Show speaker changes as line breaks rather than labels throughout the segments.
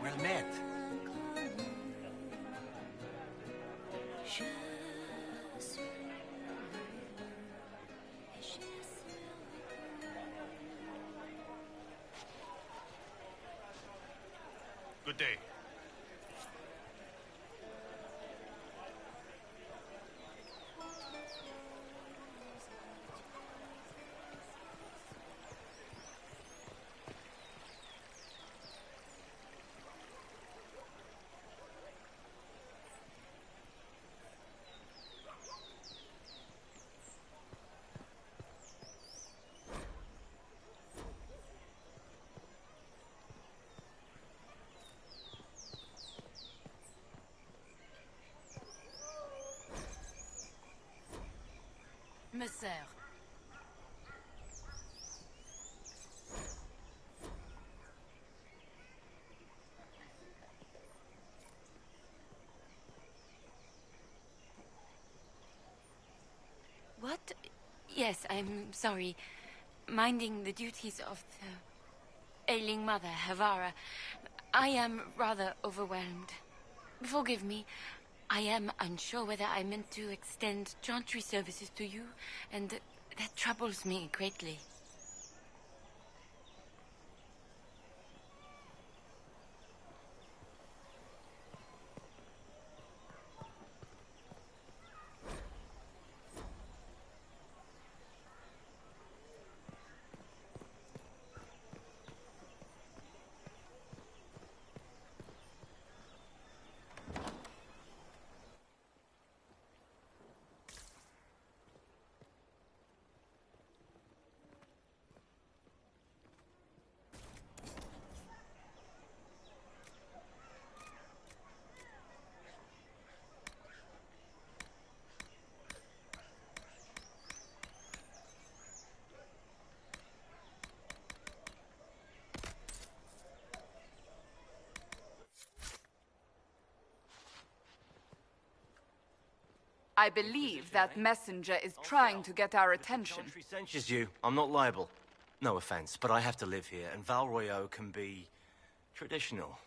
Well met.
Good day.
Messer. What? Yes, I'm sorry. Minding the duties of the ailing mother, Havara. I am rather overwhelmed. Forgive me. I am unsure whether I meant to extend chantry services to you, and that troubles me greatly.
I believe that messenger is trying to get our attention.
Chantry censures you. I'm not liable. No offense, but I have to live here, and Val Royeaux can be traditional.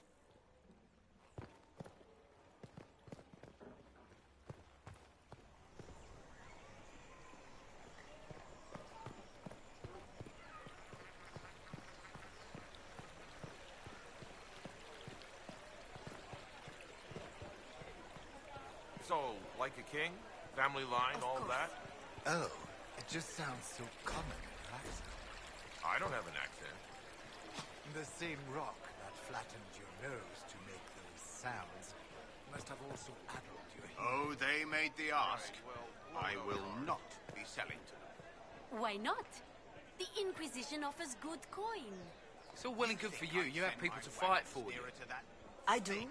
So, like a king? Family line, all that?
Oh, it just sounds so common in your accent.
I don't have an accent.
The same rock that flattened your nose to make those sounds must have also addled your hearing.
Oh, they made the ask. I will not be selling to them.
Why not? The Inquisition offers good coin.
It's all well and good for you. You have people to fight for you.
I do.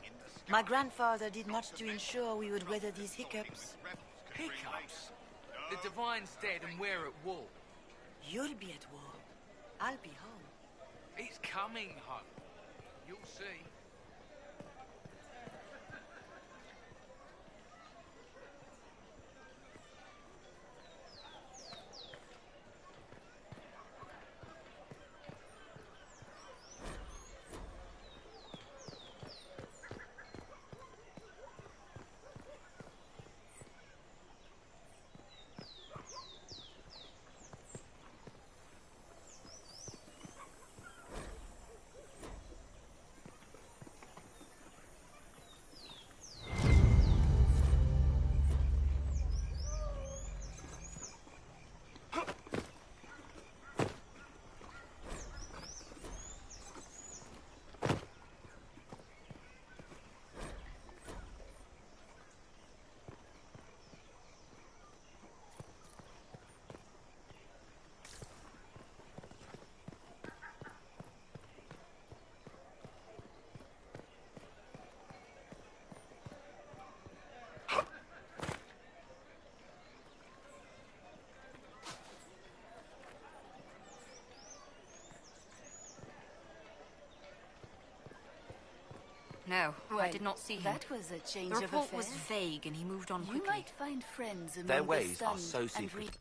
My grandfather did much to ensure we would weather these hiccups.
Hiccups? The Divine's dead and we're at war.
You'll be at war. I'll be home.
It's coming home. You'll see.
No,
Well,
I did not see him.
That was a change
The
of
report
affairs.
was vague and he moved on
You
quickly.
might find friends among
Their
the
ways are
stunned
so
and
secret.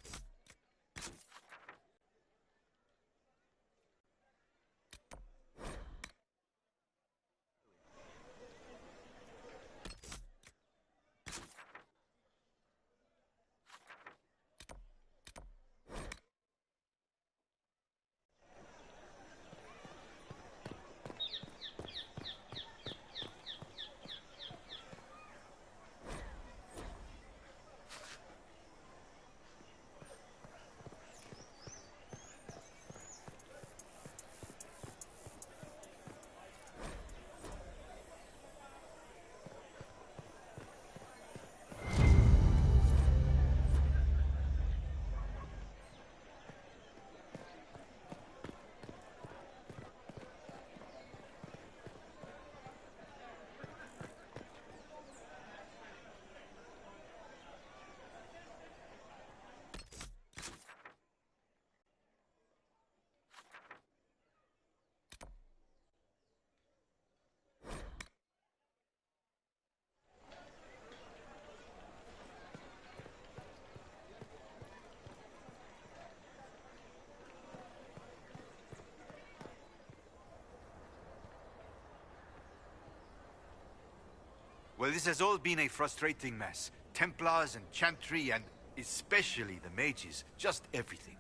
Well, this has all been a frustrating mess. Templars and Chantry and especially the mages. Just everything.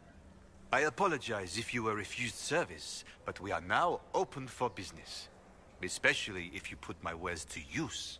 I apologize if you were refused service, but we are now open for business. Especially if you put my wares to use.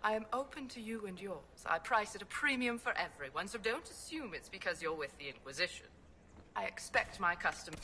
I am open to you and yours. I price at a premium for everyone, so don't assume it's because you're with the Inquisition. I expect my customers...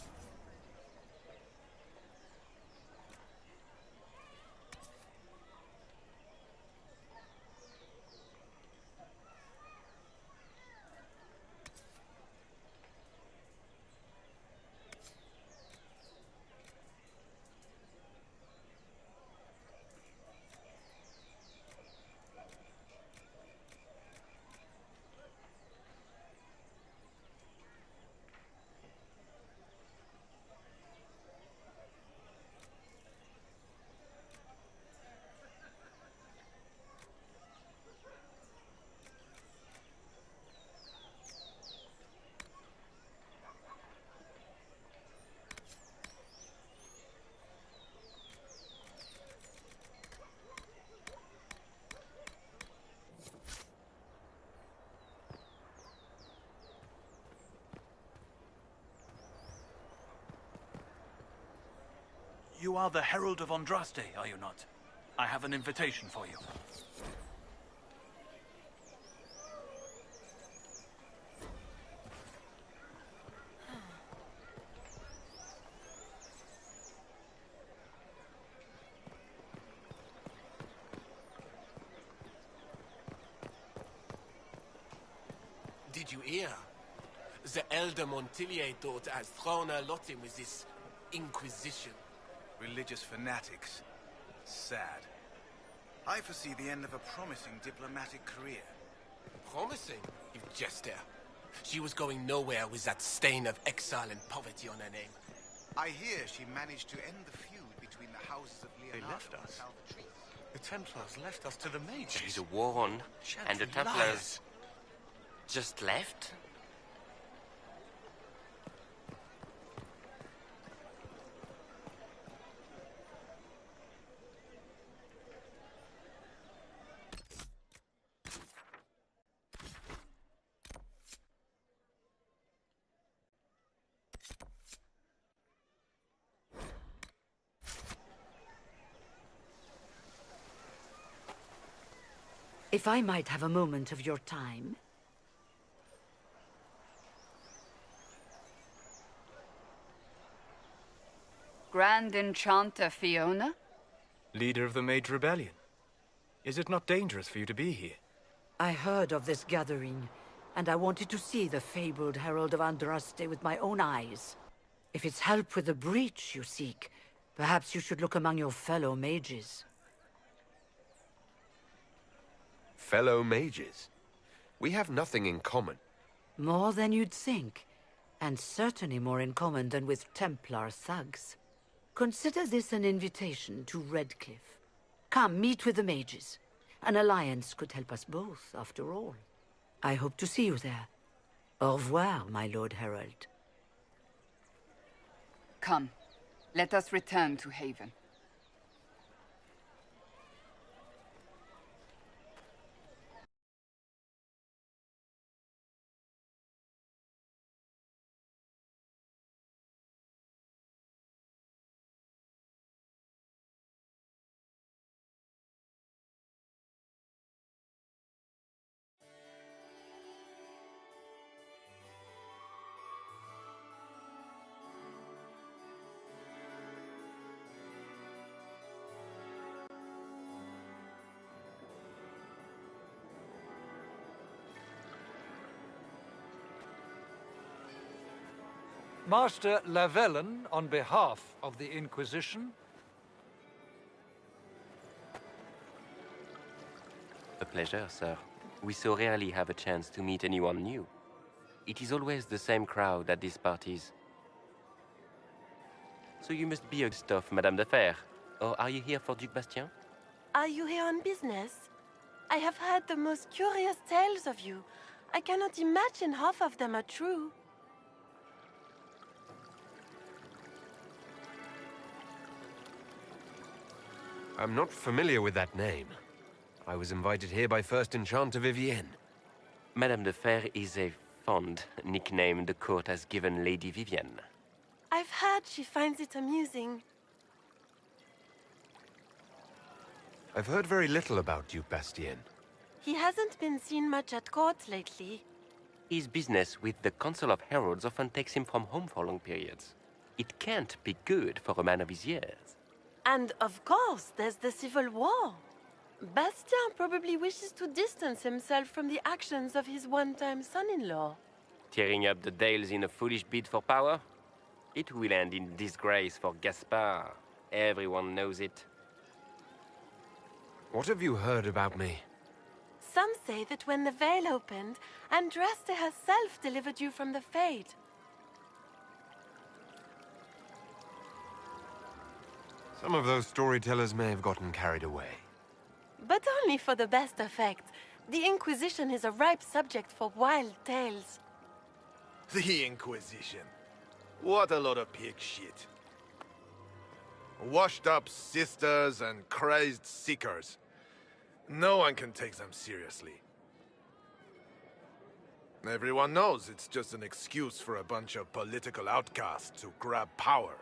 You are the Herald of Andraste, are you not? I have an invitation for you.
Did you hear? The Elder Montilier daughter has thrown her lot in with this Inquisition.
Religious fanatics. Sad. I foresee the end of a promising diplomatic career.
Promising, you jester. She was going nowhere with that stain of exile and poverty on her name.
I hear she managed to end the feud between the houses of Leonardo
They left us.
and Salvatore.
The Templars left us to the Mage.
There's a war on, and the Templars just left?
If I might have a moment of your time.
Grand Enchanter Fiona?
Leader of the Mage Rebellion. Is it not dangerous for you to be here?
I heard of this gathering, and I wanted to see the fabled Herald of Andraste with my own eyes. If it's help with the breach you seek, perhaps you should look among your fellow mages.
Fellow mages? We have nothing in common.
More than you'd think, and certainly more in common than with Templar thugs. Consider this an invitation to Redcliffe. Come, meet with the mages. An alliance could help us both, after all. I hope to see you there. Au revoir, my Lord Herald.
Come, let us return to Haven.
Master Levellan, on behalf of the Inquisition.
A pleasure, sir. We so rarely have a chance to meet anyone new. It is always the same crowd at these parties. So you must be a guest of Madame de Fer, or are you here for Duc Bastien?
Are you here on business? I have heard the most curious tales of you. I cannot imagine half of them are true.
I'm not familiar with that name. I was invited here by First Enchanter Vivienne.
Madame de Fer is a fond nickname the court has given Lady Vivienne.
I've heard she finds it amusing.
I've heard very little about Duke Bastien.
He hasn't been seen much at court lately.
His business with the Council of Heralds often takes him from home for long periods. It can't be good for a man of his years.
And of course, there's the civil war. Bastien probably wishes to distance himself from the actions of his one-time son-in-law.
Tearing up the Dales in a foolish bid for power? It will end in disgrace for Gaspard. Everyone knows it.
What have you heard about me?
Some say that when the veil opened, Andraste herself delivered you from the Fade.
Some of those storytellers may have gotten carried away.
But only for the best effect. The Inquisition is a ripe subject for wild tales.
The Inquisition. What a lot of pig shit. Washed-up sisters and crazed seekers. No one can take them seriously. Everyone knows it's just an excuse for a bunch of political outcasts to grab power.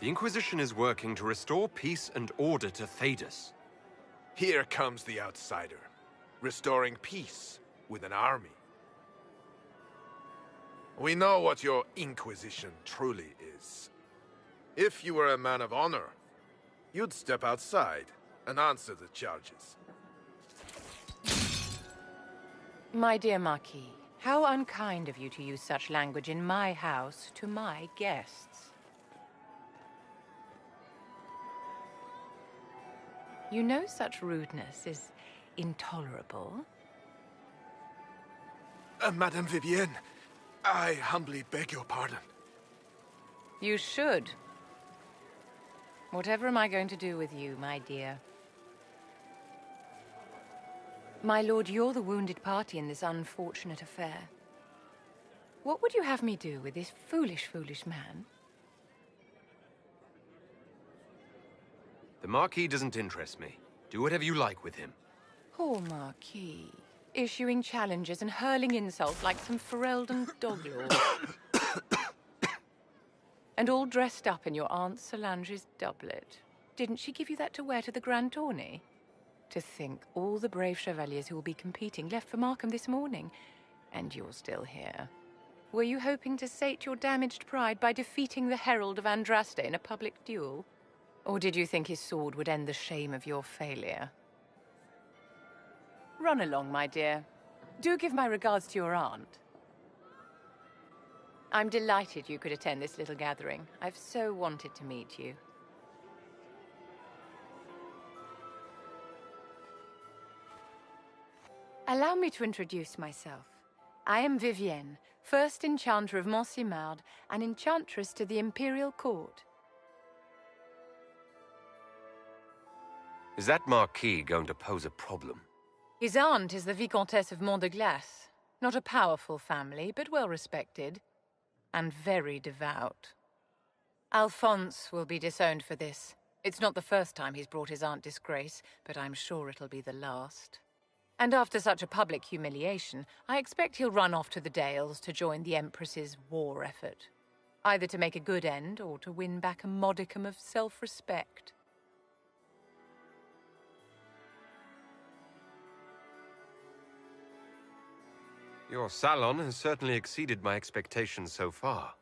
The Inquisition is working to restore peace and order to Thedas.
Here comes the outsider, restoring peace with an army. We know what your Inquisition truly is. If you were a man of honor, you'd step outside and answer the charges.
My dear Marquis, how unkind of you to use such language in my house to my guests. You know such rudeness is intolerable.
Madame Vivienne, I humbly beg your pardon.
You should. Whatever am I going to do with you, my dear? My lord, you're the wounded party in this unfortunate affair. What would you have me do with this foolish, foolish man?
The Marquis doesn't interest me. Do whatever you like with him.
Poor Marquis. Issuing challenges and hurling insults like some Ferelden doglord. And all dressed up in your Aunt Solange's doublet. Didn't she give you that to wear to the Grand Tourney? To think all the brave chevaliers who will be competing left for Markham this morning, and you're still here. Were you hoping to sate your damaged pride by defeating the Herald of Andraste in a public duel? Or did you think his sword would end the shame of your failure? Run along, my dear. Do give my regards to your aunt. I'm delighted you could attend this little gathering. I've so wanted to meet you. Allow me to introduce myself. I am Vivienne, first Enchanter of Montsimard and Enchantress to the Imperial Court.
Is that Marquis going to pose a problem?
His aunt is the Vicomtesse of Mont de Glace. Not a powerful family, but well respected. And very devout. Alphonse will be disowned for this. It's not the first time he's brought his aunt disgrace, but I'm sure it'll be the last. And after such a public humiliation, I expect he'll run off to the Dales to join the Empress's war effort. Either to make a good end, or to win back a modicum of self-respect.
Your salon has certainly exceeded my expectations so far.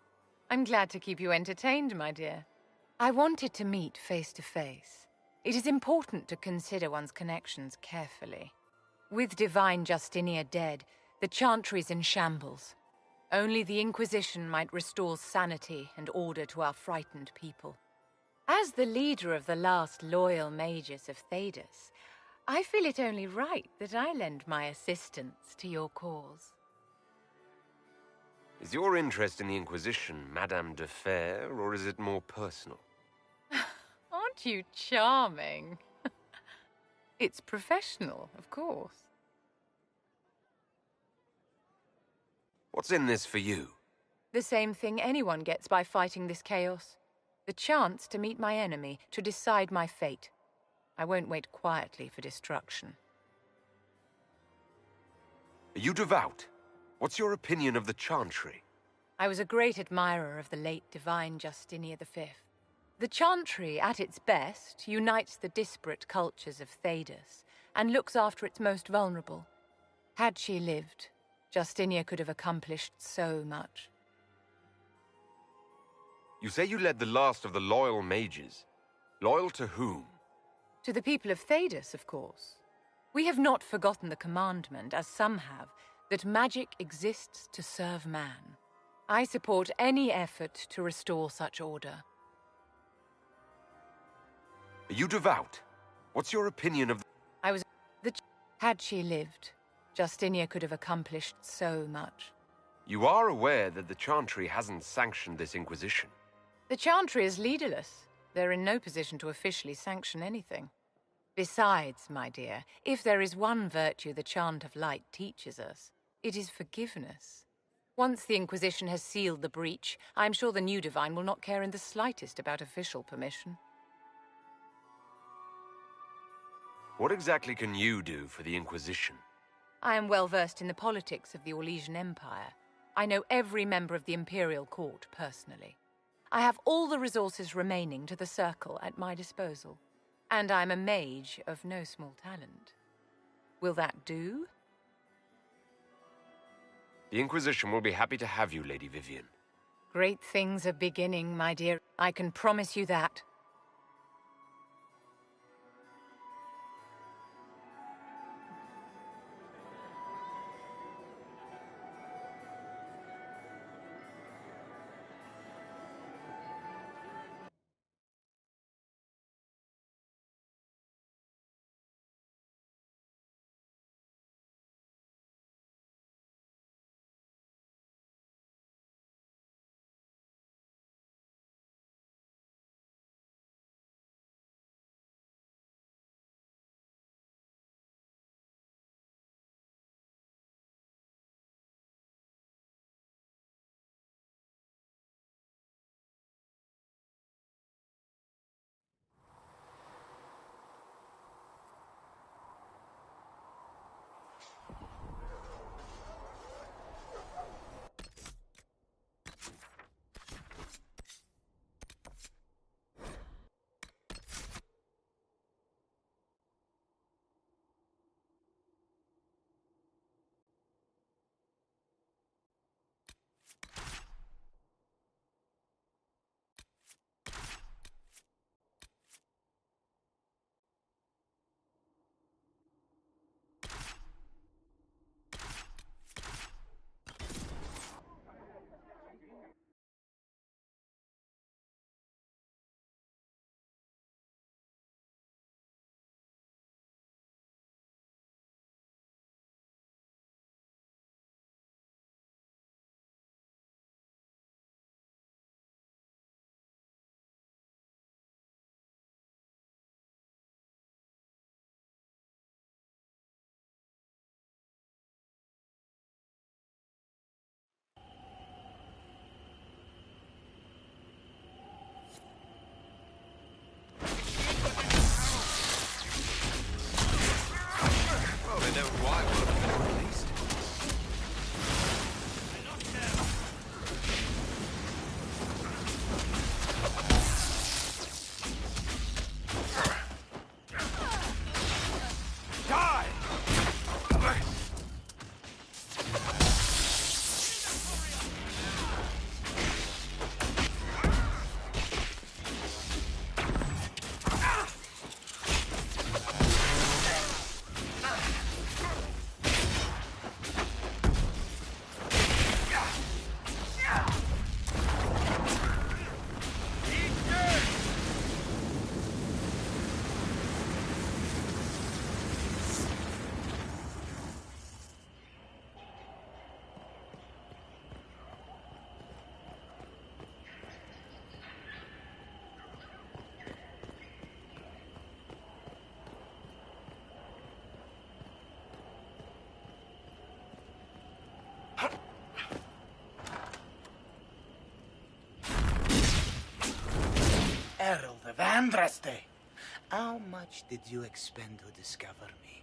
I'm glad to keep you entertained, my dear. I wanted to meet face to face. It is important to consider one's connections carefully. With Divine Justinia dead, the Chantry's in shambles. Only the Inquisition might restore sanity and order to our frightened people. As the leader of the last loyal mages of Thedas, I feel it only right that I lend my assistance to your cause.
Is your interest in the Inquisition Madame de Fer, or is it more personal?
Aren't you charming? It's professional, of course.
What's in this for you?
The same thing anyone gets by fighting this chaos. The chance to meet my enemy, to decide my fate. I won't wait quietly for destruction.
Are you devout? What's your opinion of the Chantry?
I was a great admirer of the late divine Justinian V. The Chantry, at its best, unites the disparate cultures of Thedas and looks after its most vulnerable. Had she lived, Justinia could have accomplished so much.
You say you led the last of the loyal mages. Loyal to whom?
To the people of Thedas, of course. We have not forgotten the commandment, as some have, that magic exists to serve man. I support any effort to restore such order.
Are you devout? What's your opinion of...
Had she lived, Justinia could have accomplished so much.
You are aware that the Chantry hasn't sanctioned this Inquisition.
The Chantry is leaderless. They're in no position to officially sanction anything. Besides, my dear, if there is one virtue the Chant of Light teaches us, it is forgiveness. Once the Inquisition has sealed the breach, I'm sure the new Divine will not care in the slightest about official permission.
What exactly can you do for the Inquisition?
I am well versed in the politics of the Orlesian Empire. I know every member of the Imperial Court personally. I have all the resources remaining to the Circle at my disposal. And I'm a mage of no small talent. Will that do?
The Inquisition will be happy to have you, Lady Vivian.
Great things are beginning, my dear. I can promise you that.
Herald of Andraste, how much did you expend to discover me?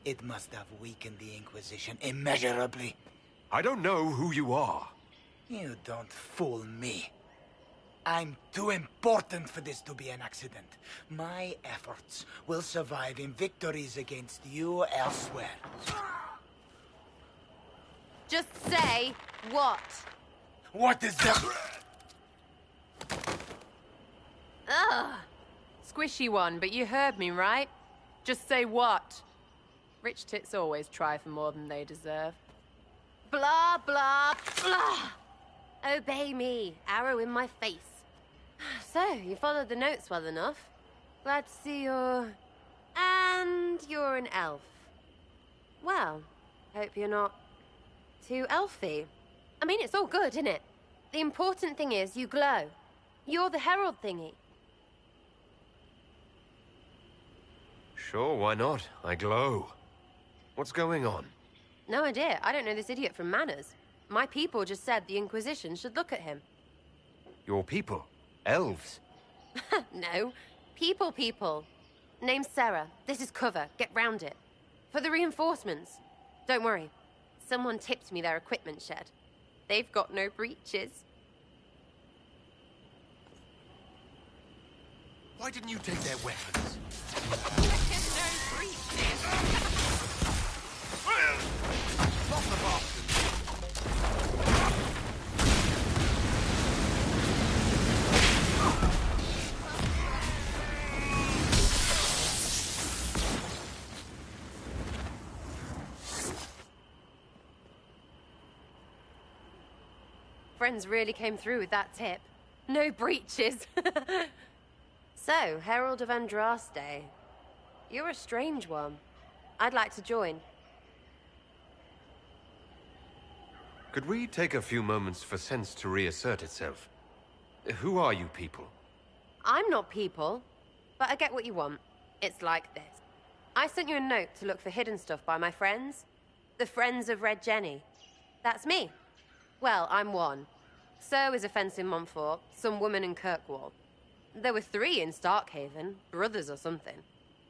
It must have weakened the Inquisition immeasurably.
I don't know who you are.
You don't fool me. I'm too important for this to be an accident. My efforts will survive in victories against you elsewhere.
Just say what?
What is the...
Ugh. Squishy one, but you heard me, right? Just say what? Rich tits always try for more than they deserve. Blah, blah, blah! Obey me. Arrow in my face. So, you followed the notes well enough. Glad to see you're... And you're an elf. Well, hope you're not too elfy. I mean, it's all good, isn't it? The important thing is you glow. You're the herald thingy.
Sure, why not? I glow. What's going on?
No idea. I don't know this idiot from Manners. My people just said the Inquisition should look at him.
Your people? Elves?
No. People. Name's Sarah. This is cover. Get round it. For the reinforcements. Don't worry. Someone tipped me their equipment shed. They've got no breaches.
Why didn't you take their weapons? Stop the bastards!
Friends really came through with that tip. No breaches. So, Herald of Andraste. You're a strange one. I'd like to join.
Could we take a few moments for sense to reassert itself? Who are you people?
I'm not people, but I get what you want. It's like this. I sent you a note to look for hidden stuff by my friends. The Friends of Red Jenny. That's me. Well, I'm one. So is a fence in Montfort, some woman in Kirkwall. There were 3 in Starkhaven, brothers or something.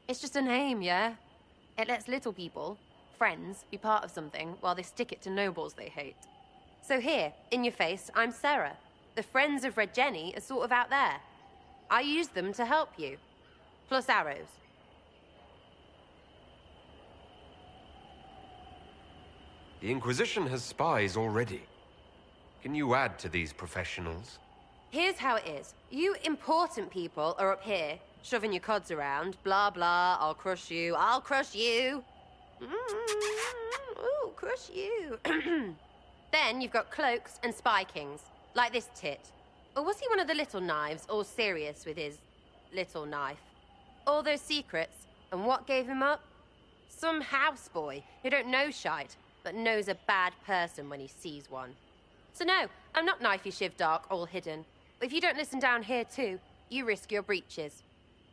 It's just a name, yeah? It lets little people, friends, be part of something while they stick it to nobles they hate. So here, in your face, I'm Sarah. The Friends of Red Jenny are sort of out there. I use them to help you. Plus arrows.
The Inquisition has spies already. Can you add to these professionals?
Here's how it is. You important people are up here, shoving your cods around. Blah, blah, I'll crush you, I'll crush you. Ooh, crush you. Then you've got cloaks and spy kings, like this tit. Or was he one of the little knives, all serious with his little knife? All those secrets, and what gave him up? Some houseboy who don't know shite, but knows a bad person when he sees one. So no, I'm not knifey shiv dark, all hidden. But if you don't listen down here too, you risk your breaches.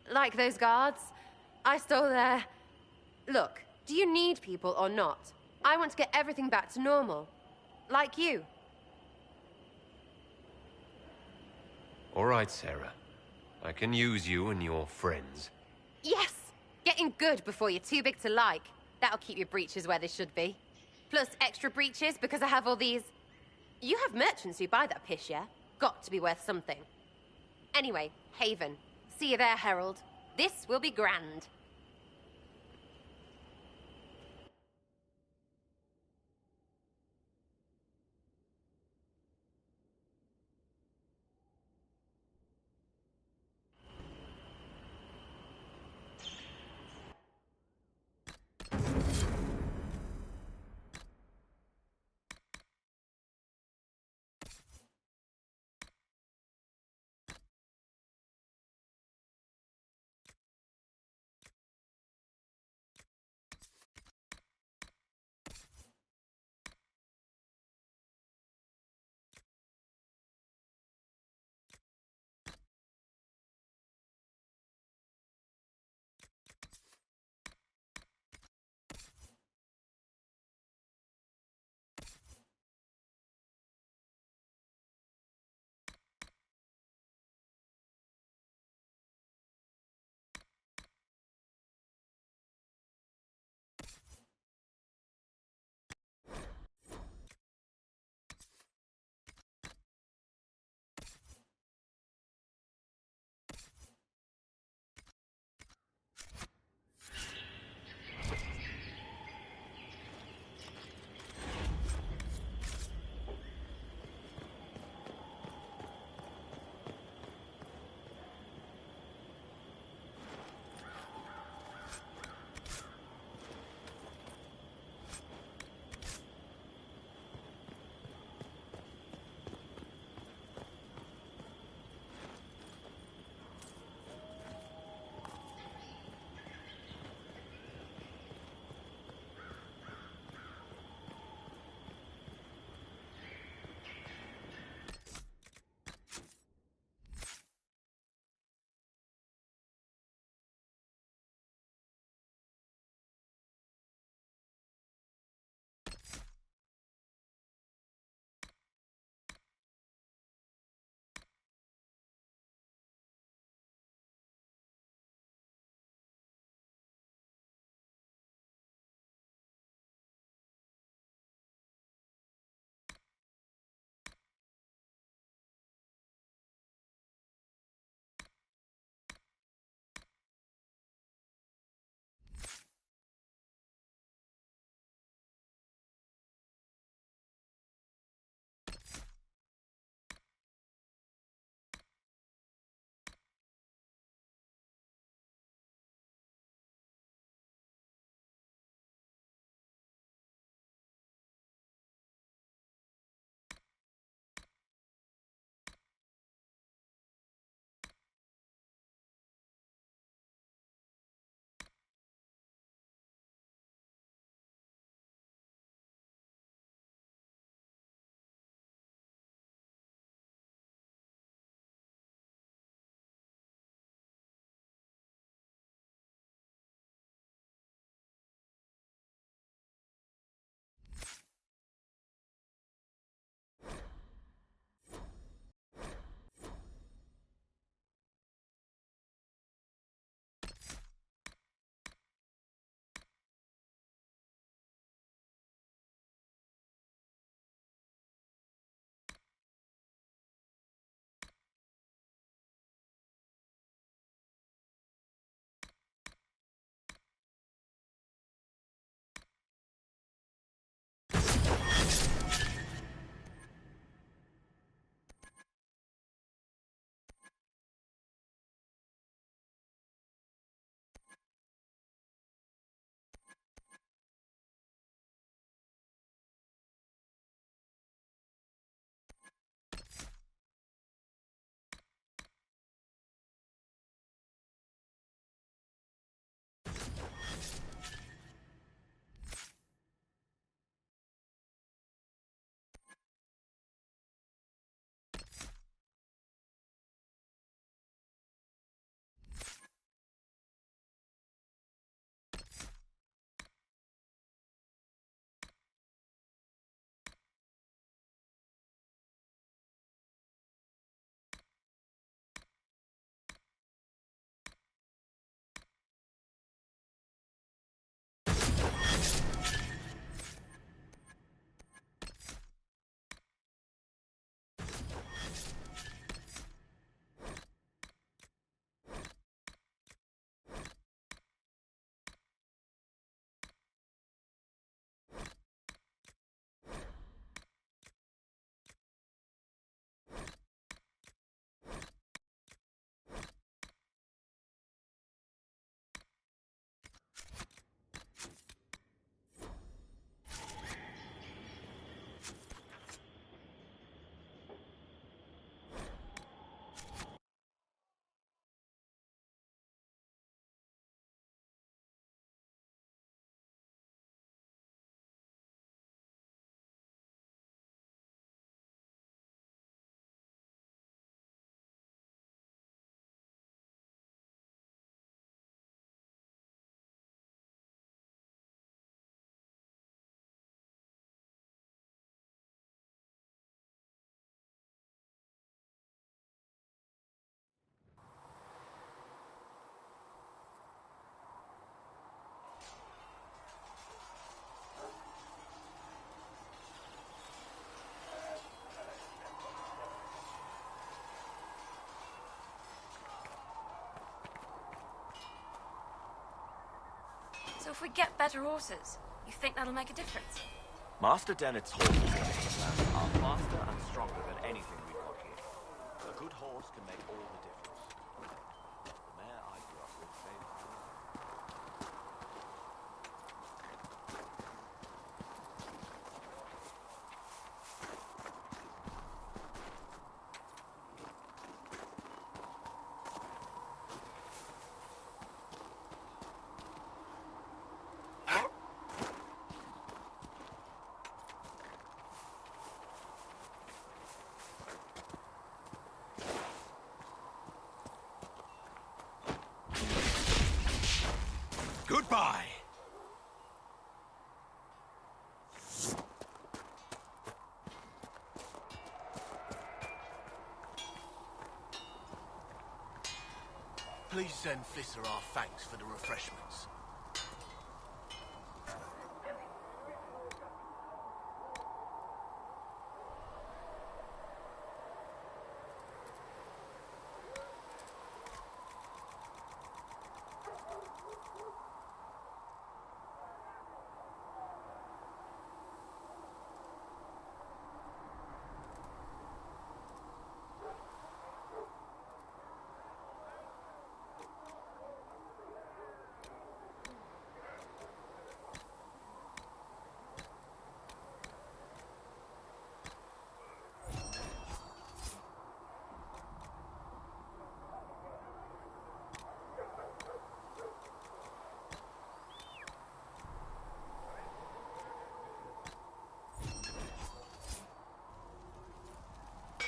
Like those guards, I stole their... Look, do you need people or not? I want to get everything back to normal. Like you.
All right, Sarah. I can use you and your friends.
Yes! Getting good before you're too big to like. That'll keep your breeches where they should be. Plus extra breeches because I have all these... You have merchants who buy that piss, yeah? Got to be worth something. Anyway, Haven. See you there, Herald. This will be grand.
So if we get better horses, you think that'll make a difference?
Master Dennett's horses are faster and stronger than anything we've got here. A good horse can make all the difference. The mare I grew up with saved me.
Goodbye!
Please send Flisser our thanks for the refreshments.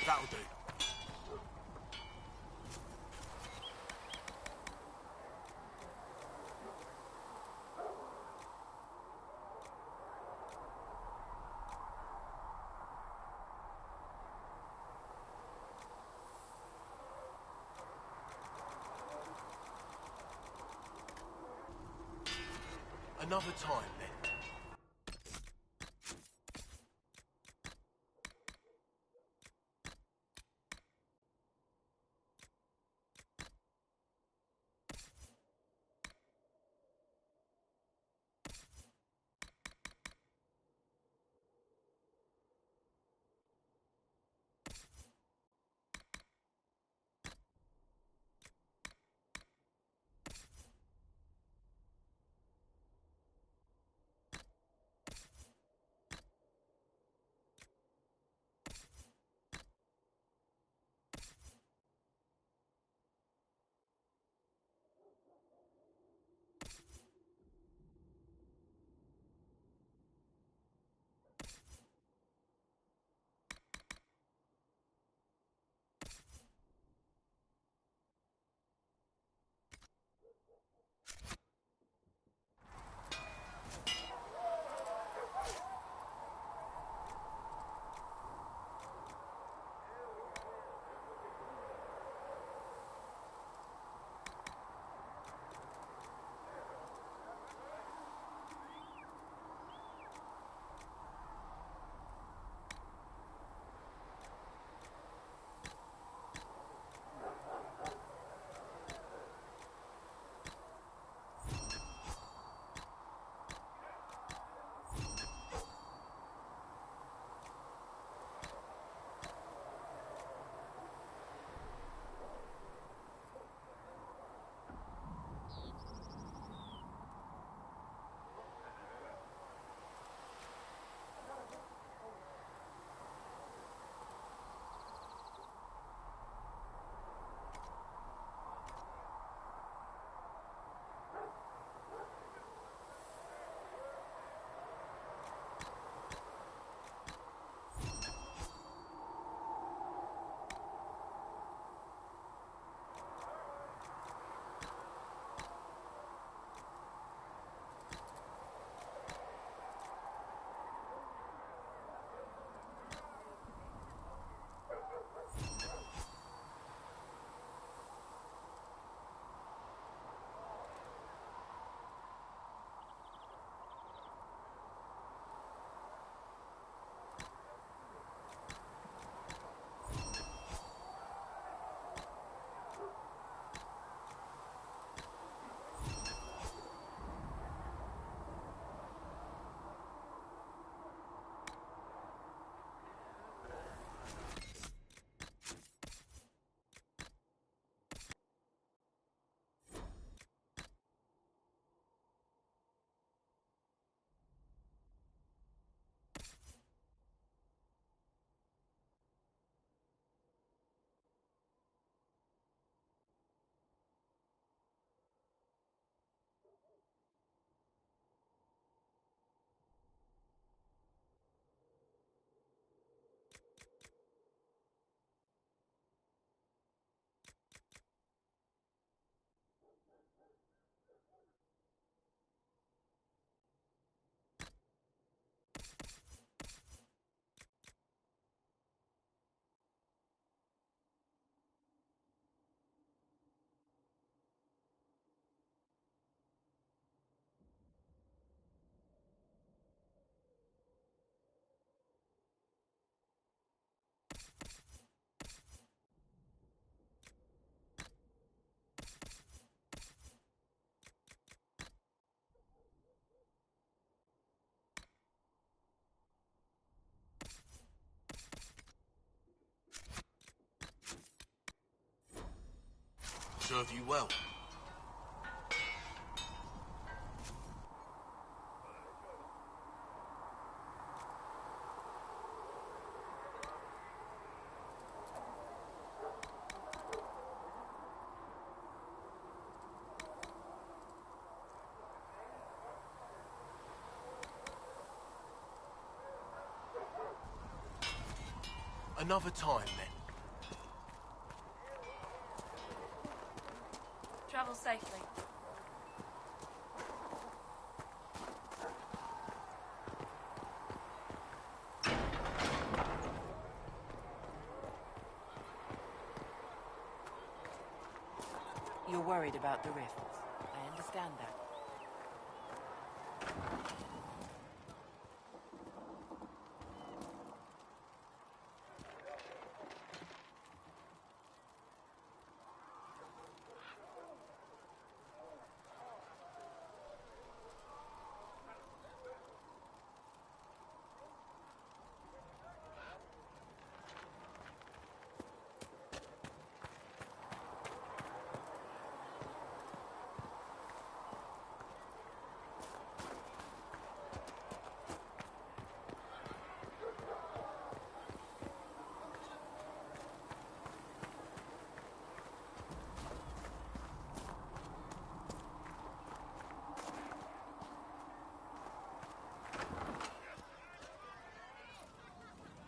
That'll do. Another time, then. serve you well. Another time, then.
Travel safely.
You're worried about the rifts. I understand that.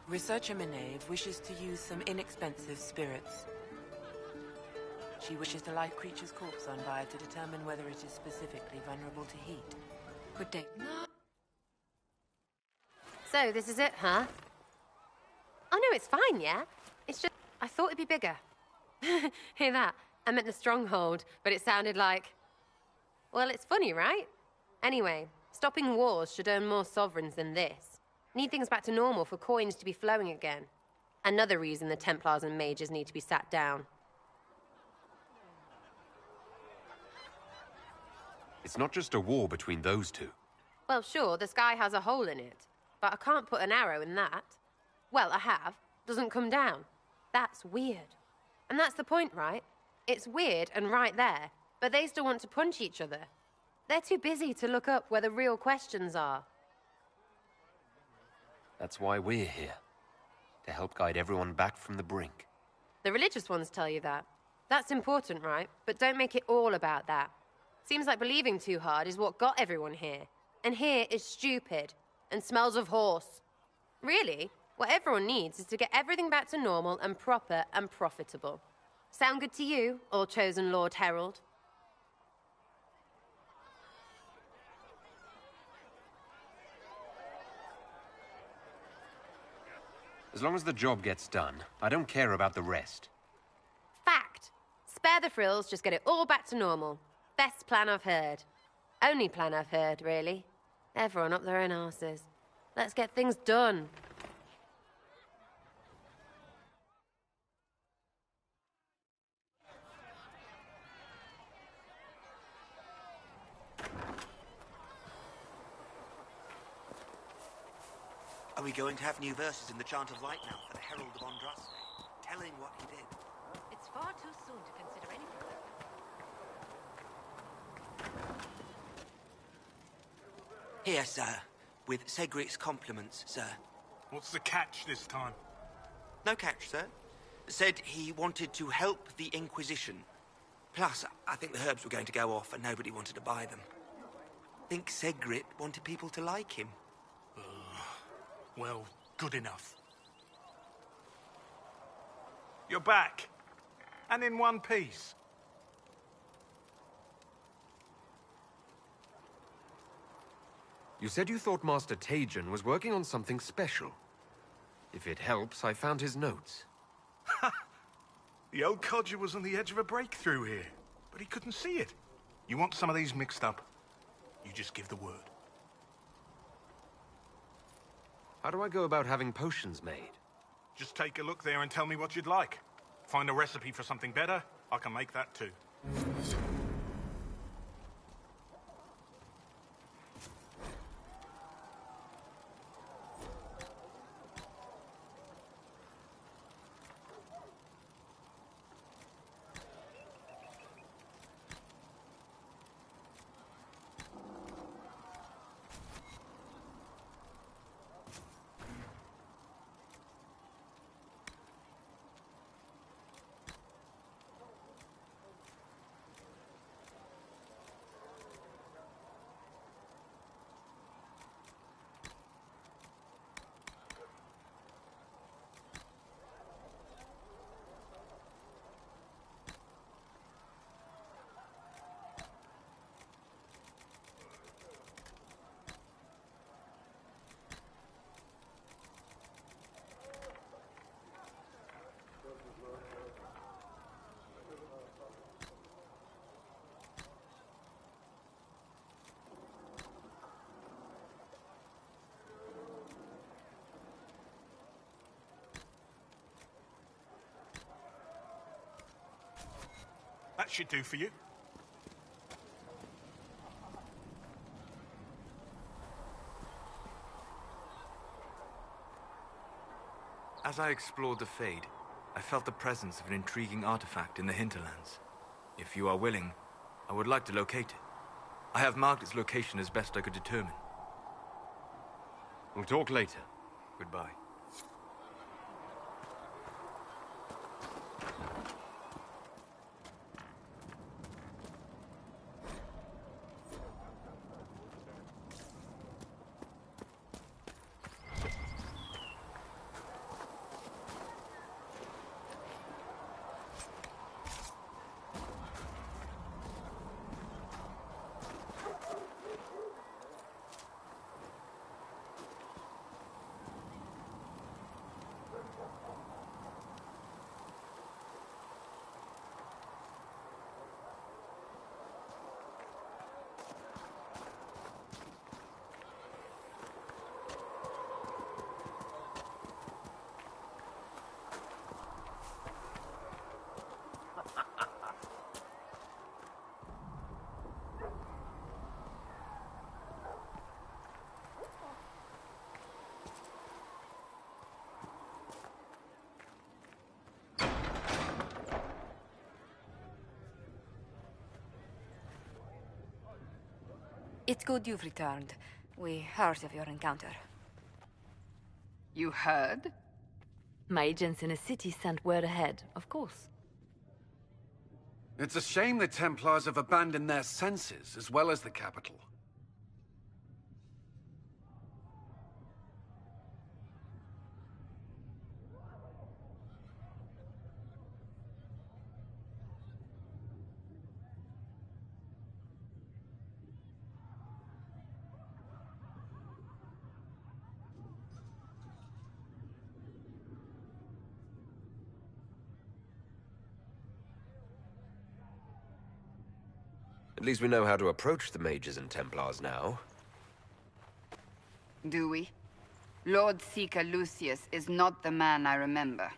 Researcher Meneve wishes to use some inexpensive spirits. She wishes to light creature's corpse on fire to determine whether it is specifically vulnerable to heat.
Good day. So, this is it, huh? Oh no, it's fine, yeah? It's just, I thought it'd be bigger. Hear that? I meant the stronghold, but it sounded like... Well, it's funny, right? Anyway, stopping wars should earn more sovereigns than this. Need things back to normal for coins to be flowing again. Another reason the Templars and Mages need to be sat down.
It's not just a war between those two.
Well, sure, the sky has a hole in it, but I can't put an arrow in that. Well, I have. Doesn't come down. That's weird. And that's the point, right? It's weird and right there, but they still want to punch each other. They're too busy to look up where the real questions are.
That's why we're here. To help guide everyone back from the brink.
The religious ones tell you that. That's important, right? But don't make it all about that. Seems like believing too hard is what got everyone here. And here is stupid. And smells of horse. Really, what everyone needs is to get everything back to normal and proper and profitable. Sound good to you, all-chosen Lord Herald?
As long as the job gets done, I don't care about the rest.
Fact. Spare the frills, just get it all back to normal. Best plan I've heard. Only plan I've heard, really. Everyone up their own arses. Let's get things done.
Are we going to have new verses in the Chant of Light now for the Herald of Andraste, telling what he did?
It's far too soon to consider anything.
Here, sir, with Cedric's compliments, sir.
What's the catch this time?
No catch, sir. Said he wanted to help the Inquisition. Plus, I think the herbs were going to go off and nobody wanted to buy them. Think Cedric wanted people to like him.
Well, good enough. You're back. And in one piece.
You said you thought Master Tajan was working on something special. If it helps, I found his notes.
The old codger was on the edge of a breakthrough here, but he couldn't see it. You want some of these mixed up? You just give the word.
How do I go about having potions made?
Just take a look there and tell me what you'd like. Find a recipe for something better, I can make that too. That should do for you.
As I explored the Fade, I felt the presence of an intriguing artifact in the hinterlands. If you are willing, I would like to locate it. I have marked its location as best I could determine.
We'll talk later. Goodbye.
It's good you've returned. We heard of your encounter.
You heard?
My agents in the city sent word ahead, of course.
It's a shame the Templars have abandoned their senses, as well as the capital.
At least we know how to approach the Mages and Templars now.
Do we? Lord Seeker Lucius is not the man I remember.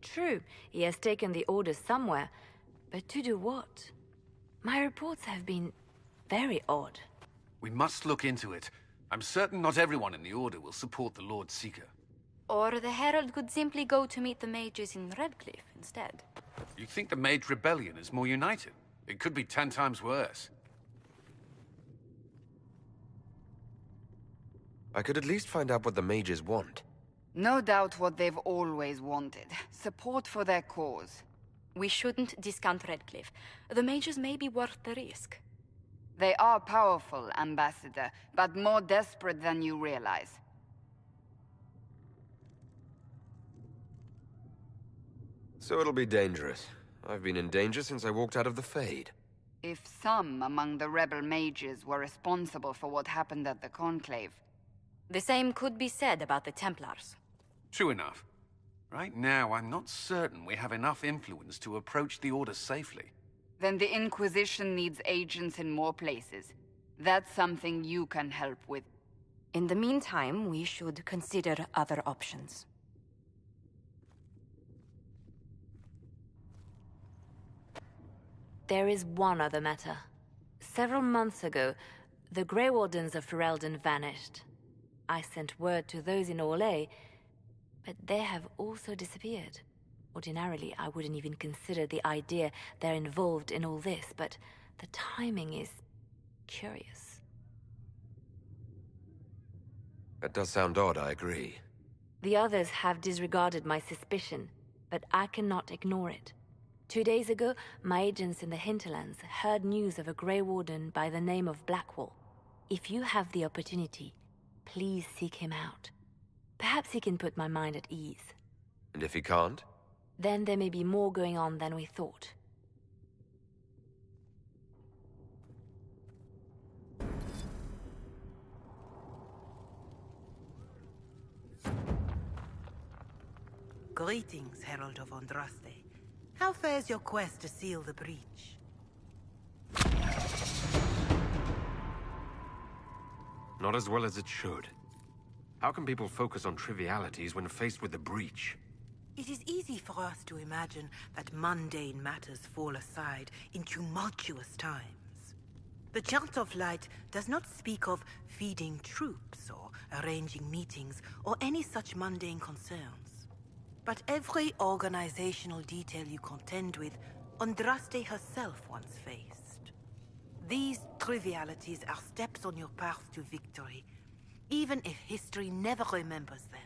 True, he has taken the Order somewhere. But to do what? My reports have been very odd.
We must look into it. I'm certain not everyone in the Order will support the Lord Seeker.
Or the Herald could simply go to meet the mages in Redcliffe instead.
You think the Mage Rebellion is more united? It could be 10 times worse.
I could at least find out what the Mages want.
No doubt what they've always wanted. Support for their cause.
We shouldn't discount Redcliffe. The mages may be worth the risk.
They are powerful, Ambassador, but more desperate than you realize.
So it'll be dangerous. I've been in danger since I walked out of the Fade.
If some among the rebel mages were responsible for what happened at the Conclave...
The same could be said about the Templars.
True enough. Right now, I'm not certain we have enough influence to approach the Order safely.
Then the Inquisition needs agents in more places. That's something you can help with.
In the meantime, we should consider other options. There is one other matter. Several months ago, the Grey Wardens of Ferelden vanished. I sent word to those in Orlais, but they have also disappeared. Ordinarily, I wouldn't even consider the idea they're involved in all this, but the timing is curious.
That does sound odd, I agree.
The others have disregarded my suspicion, but I cannot ignore it. 2 days ago, my agents in the hinterlands heard news of a Grey Warden by the name of Blackwall. If you have the opportunity, please seek him out. Perhaps he can put my mind at ease.
And if he can't?
Then there may be more going on than we thought.
Greetings, Herald of Andraste. How fares your quest to seal the breach?
Not as well as it should. How can people focus on trivialities when faced with the breach?
It is easy for us to imagine that mundane matters fall aside in tumultuous times. The Chant of Light does not speak of feeding troops or arranging meetings or any such mundane concerns. But every organizational detail you contend with, Andraste herself once faced. These trivialities are steps on your path to victory, even if history never remembers them.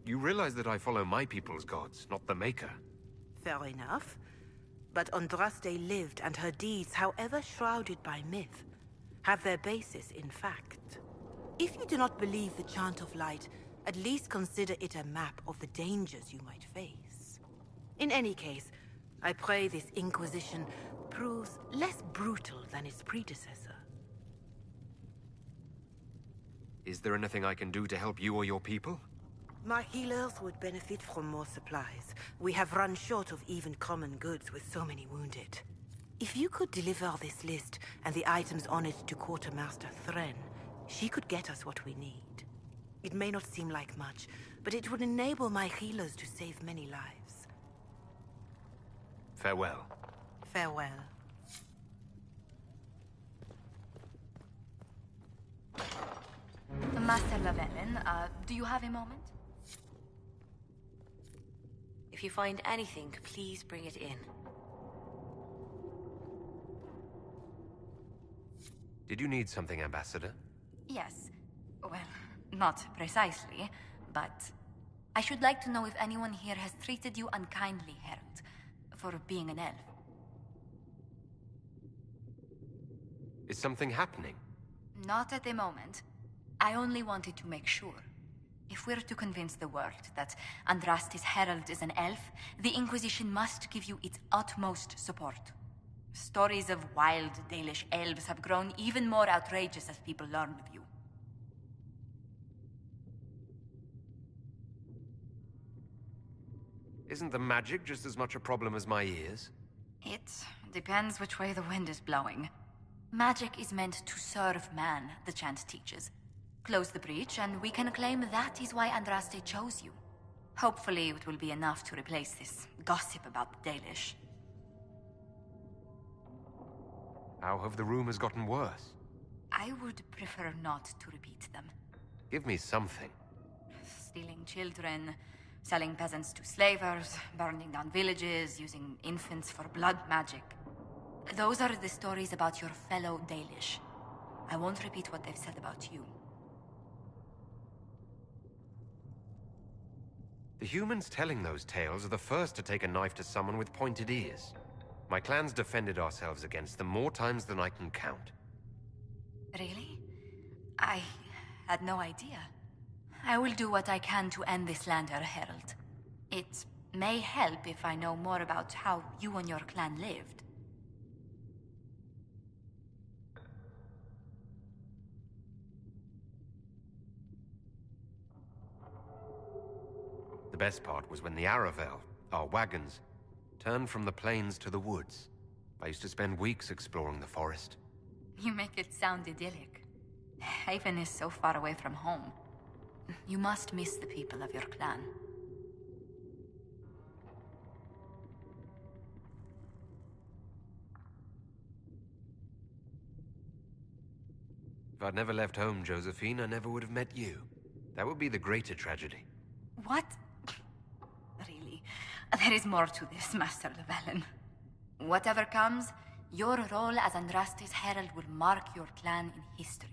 You realize that I follow my people's gods, not the Maker.
Fair enough. But Andraste lived, and her deeds, however shrouded by myth, have their basis in fact. If you do not believe the Chant of Light, at least consider it a map of the dangers you might face. In any case, I pray this Inquisition proves less brutal than its predecessor.
Is there anything I can do to help you or your people?
My healers would benefit from more supplies. We have run short of even common goods with so many wounded. If you could deliver this list and the items on it to Quartermaster Thren, she could get us what we need. It may not seem like much, but it would enable my healers to save many lives.
Farewell.
Farewell.
Master Levellan, do you have a moment?
If you find anything, please bring it in.
Did you need something, Ambassador?
Yes. Well, not precisely, but I should like to know if anyone here has treated you unkindly, Herald, for being an elf.
Is something happening?
Not at the moment. I only wanted to make sure. If we're to convince the world that Andraste's Herald is an elf, the Inquisition must give you its utmost support. Stories of wild Dalish elves have grown even more outrageous as people learn of you.
Isn't the magic just as much a problem as my ears?
It depends which way the wind is blowing. Magic is meant to serve man, the chant teaches. Close the breach, and we can claim that is why Andraste chose you. Hopefully it will be enough to replace this gossip about the Dalish.
How have the rumors gotten worse?
I would prefer not to repeat them.
Give me something.
Stealing children, selling peasants to slavers, burning down villages, using infants for blood magic. Those are the stories about your fellow Dalish. I won't repeat what they've said about you.
The humans telling those tales are the first to take a knife to someone with pointed ears. My clan's defended ourselves against them more times than I can count.
Really? I had no idea. I will do what I can to end this slander, Herald. It may help if I know more about how you and your clan lived.
The best part was when the Aravel, our wagons, turned from the plains to the woods. I used to spend weeks exploring the forest.
You make it sound idyllic. Haven is so far away from home. You must miss the people of your clan.
If I'd never left home, Josephine, I never would have met you. That would be the greater tragedy.
What? Really? There is more to this, Master Levellan. Whatever comes, your role as Andraste's Herald will mark your clan in history.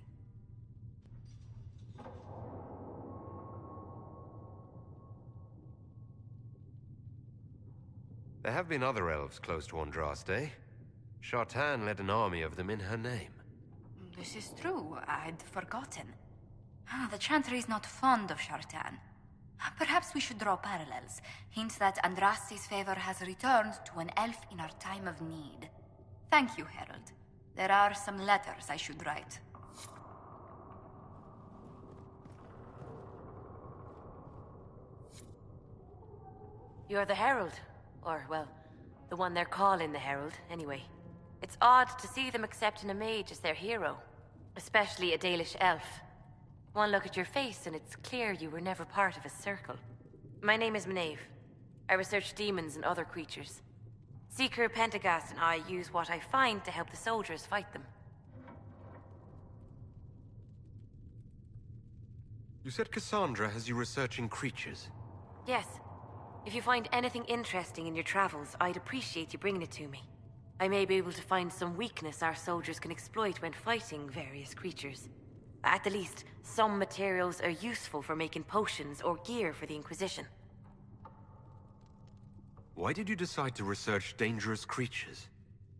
There have been other elves close to Andraste. Shartan led an army of them in her name.
This is true. I'd forgotten. The Chantry is not fond of Shartan. Perhaps we should draw parallels. Hint that Andraste's favor has returned to an elf in our time of need. Thank you, Herald. There are some letters I should write.
You're the Herald. Or, well, The one they're calling the Herald, anyway. It's odd to see them accepting a mage as their hero. Especially a Dalish elf. One look at your face and it's clear you were never part of a circle. My name is Maeve. I research demons and other creatures. Seeker Pentagast and I use what I find to help the soldiers fight them.
You said Cassandra has you researching creatures?
Yes. If you find anything interesting in your travels, I'd appreciate you bringing it to me. I may be able to find some weakness our soldiers can exploit when fighting various creatures. At the least, some materials are useful for making potions or gear for the Inquisition.
Why did you decide to research dangerous creatures?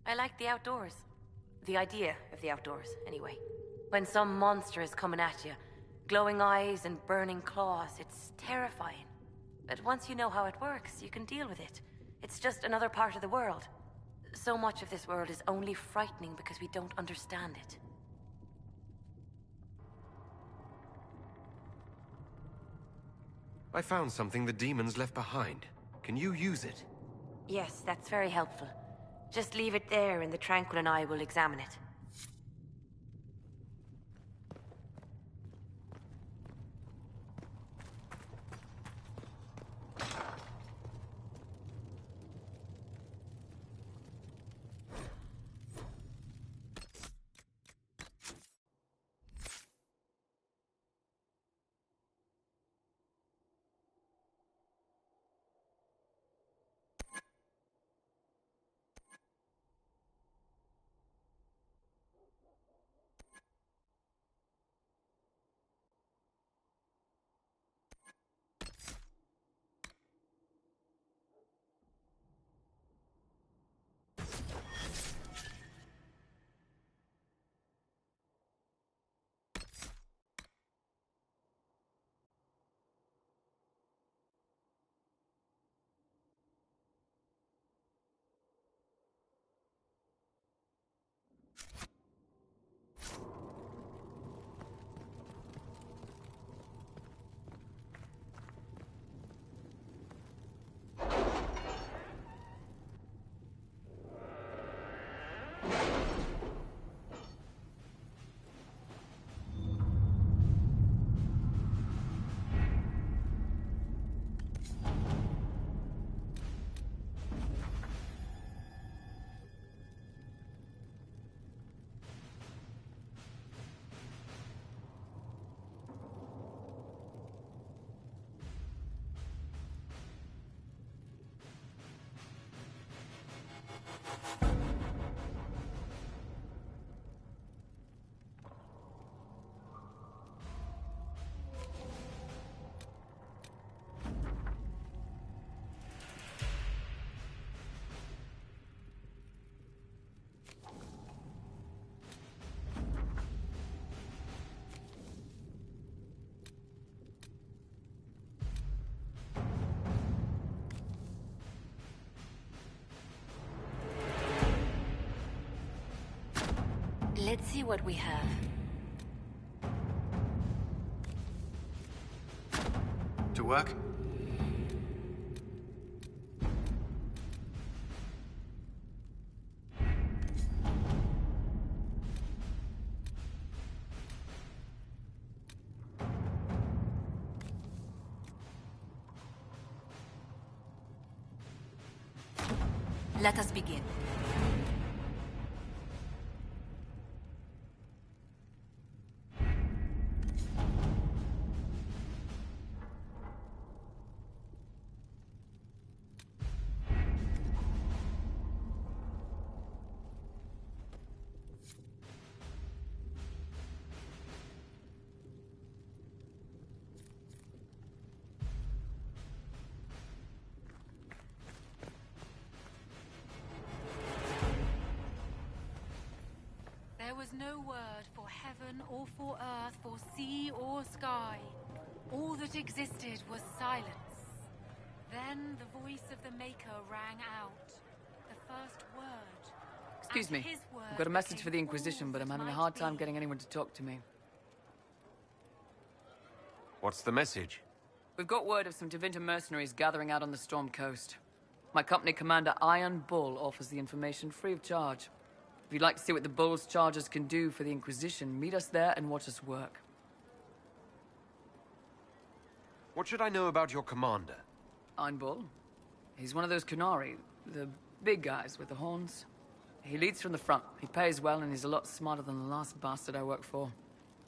I like the outdoors. The idea of the outdoors, anyway. When some monster is coming at you, glowing eyes and burning claws, it's terrifying. But once you know how it works, you can deal with it. It's just another part of the world. So much of this world is only frightening because we don't understand it.
I found something the demons left behind. Can you use it?
Yes, that's very helpful. Just leave it there and the Tranquil and I will examine it. Let's see what we have.
To work?
Let us begin.
There was no word for heaven or for earth, for sea or sky. All that existed was silence. Then the voice of the Maker rang out. The first word.
Excuse me. I've got a message for the Inquisition, but I'm having a hard time getting anyone to talk to me.
What's the message?
We've got word of some Tevinter mercenaries gathering out on the Storm Coast. My company commander, Iron Bull, offers the information free of charge. If you'd like to see what the Bull's charges can do for the Inquisition, meet us there and watch us work.
What should I know about your commander?
Iron Bull? He's one of those Kunari, the big guys with the horns. He leads from the front. He pays well, and he's a lot smarter than the last bastard I worked for.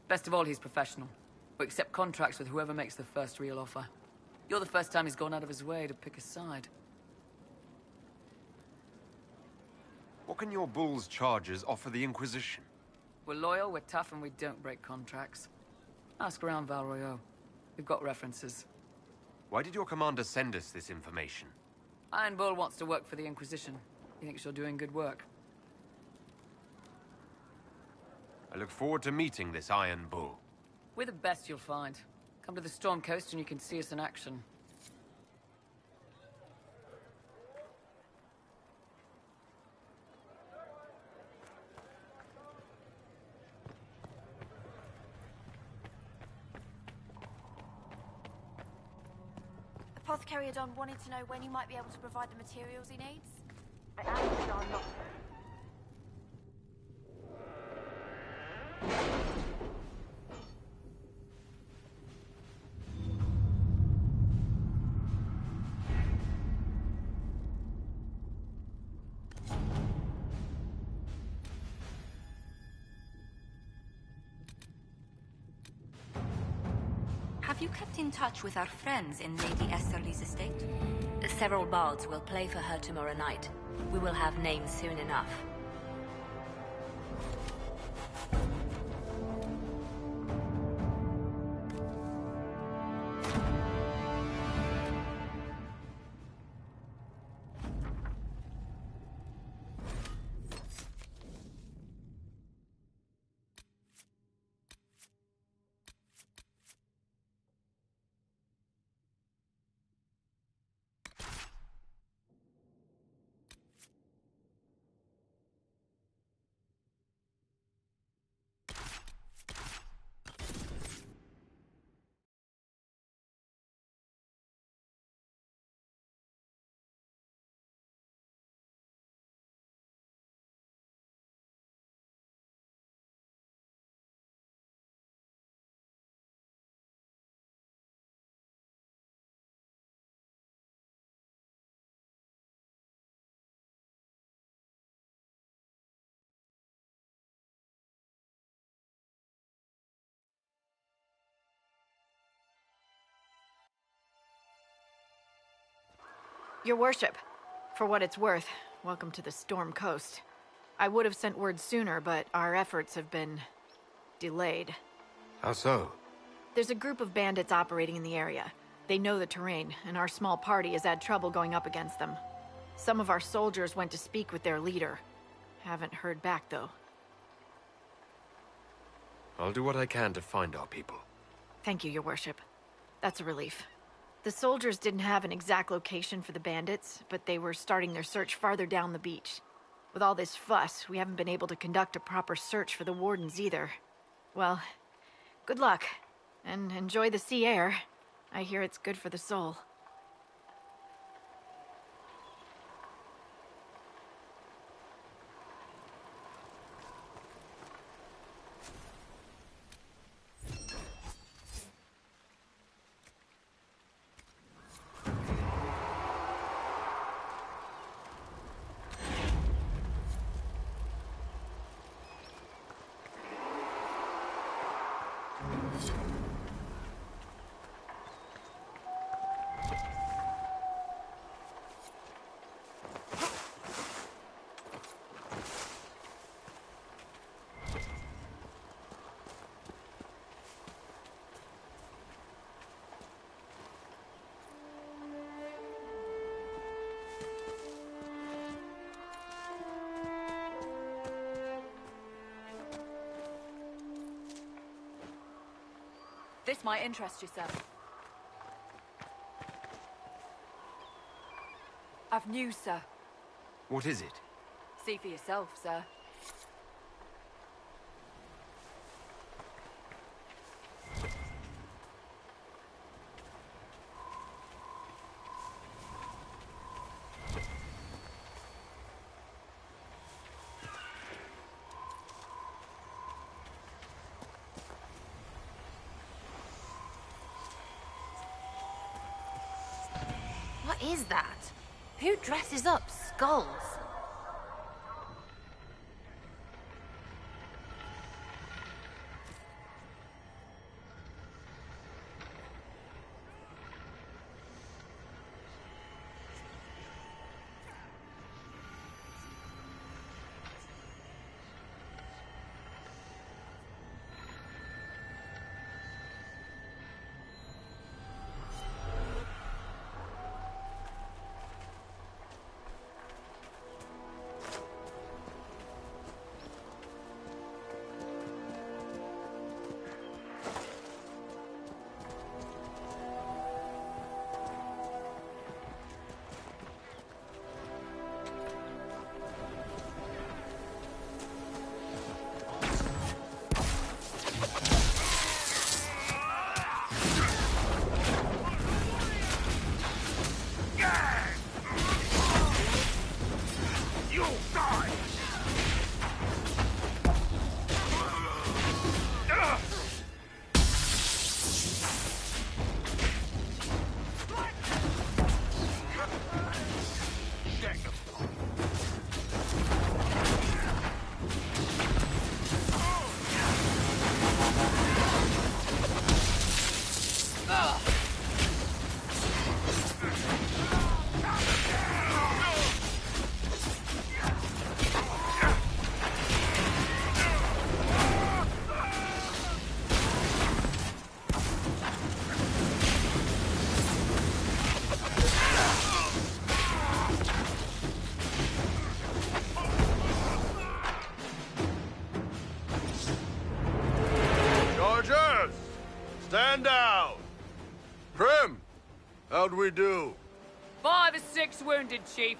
Best of all, he's professional. We accept contracts with whoever makes the first real offer. You're the first time he's gone out of his way to pick a side.
What can your Bull's charges offer the Inquisition?
We're loyal, we're tough, and we don't break contracts. Ask around Val Royeaux. We've got references.
Why did your commander send us this information?
Iron Bull wants to work for the Inquisition. He thinks you're doing good work.
I look forward to meeting this Iron Bull.
We're the best you'll find. Come to the Storm Coast and you can see us in action.
Apothecary Adon wanted to know when you might be able to provide the materials he needs.
I actually are not.
Have you kept in touch with our friends in Lady Esterly's estate?
Several bards will play for her tomorrow night. We will have names soon enough.
Your worship, for what it's worth, welcome to the Storm Coast. I would have sent word sooner, but our efforts have been delayed.
How so?
There's a group of bandits operating in the area. They know the terrain, and our small party has had trouble going up against them. Some of our soldiers went to speak with their leader. Haven't heard back, though.
I'll do what I can to find our people.
Thank you, your worship. That's a relief. The soldiers didn't have an exact location for the bandits, but they were starting their search farther down the beach. With all this fuss, we haven't been able to conduct a proper search for the wardens either. Well, good luck, and enjoy the sea air. I hear it's good for the soul. This might interest you, sir. I've news, sir.
What is it?
See for yourself, sir.
What is that? Who dresses up skulls?
Stand down! Prim! How'd we do?
5 or 6 wounded, Chief.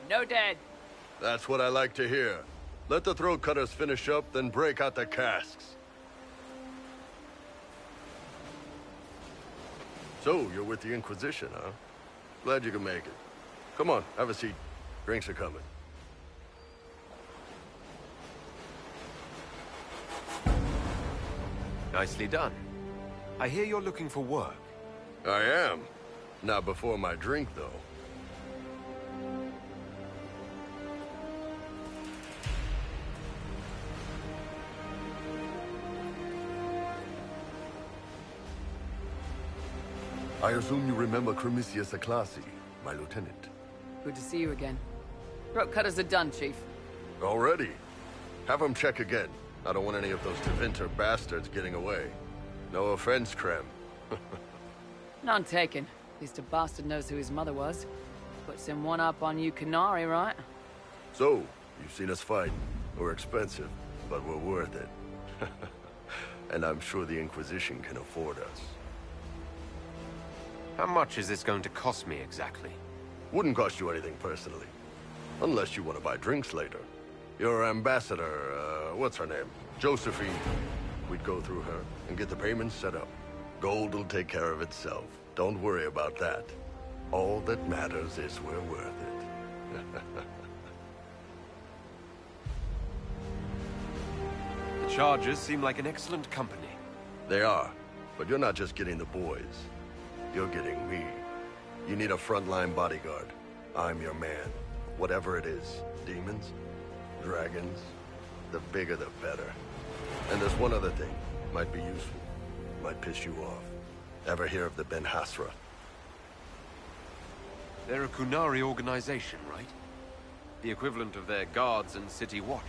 No dead.
That's what I like to hear. Let the throat cutters finish up, then break out the casks. So, you're with the Inquisition, huh? Glad you can make it. Come on, have a seat. Drinks are coming.
Nicely done. I hear you're looking for work.
I am. Not before my drink, though. I assume you remember Cremisius Aclassi, my lieutenant.
Good to see you again. Throat cutters are done, Chief.
Already? Have them check again. I don't want any of those Tevinter bastards getting away. No offense, Krem.
None taken. At least a bastard knows who his mother was. Puts him one up on you Canary, right?
So, you've seen us fight. We're expensive, but we're worth it. And I'm sure the Inquisition can afford us.
How much is this going to cost me exactly?
Wouldn't cost you anything personally. Unless you want to buy drinks later. Your ambassador, what's her name? Josephine. We'd go through her and get the payments set up. Gold will take care of itself. Don't worry about that. All that matters is we're worth it.
The Chargers seem like an excellent company.
They are, but you're not just getting the boys. You're getting me. You need a frontline bodyguard. I'm your man. Whatever it is. Demons? Dragons? The bigger the better. And there's one other thing. Might be useful. Might piss you off. Ever hear of the Ben Hasra?
They're a Kunari organization, right? The equivalent of their guards and city watch.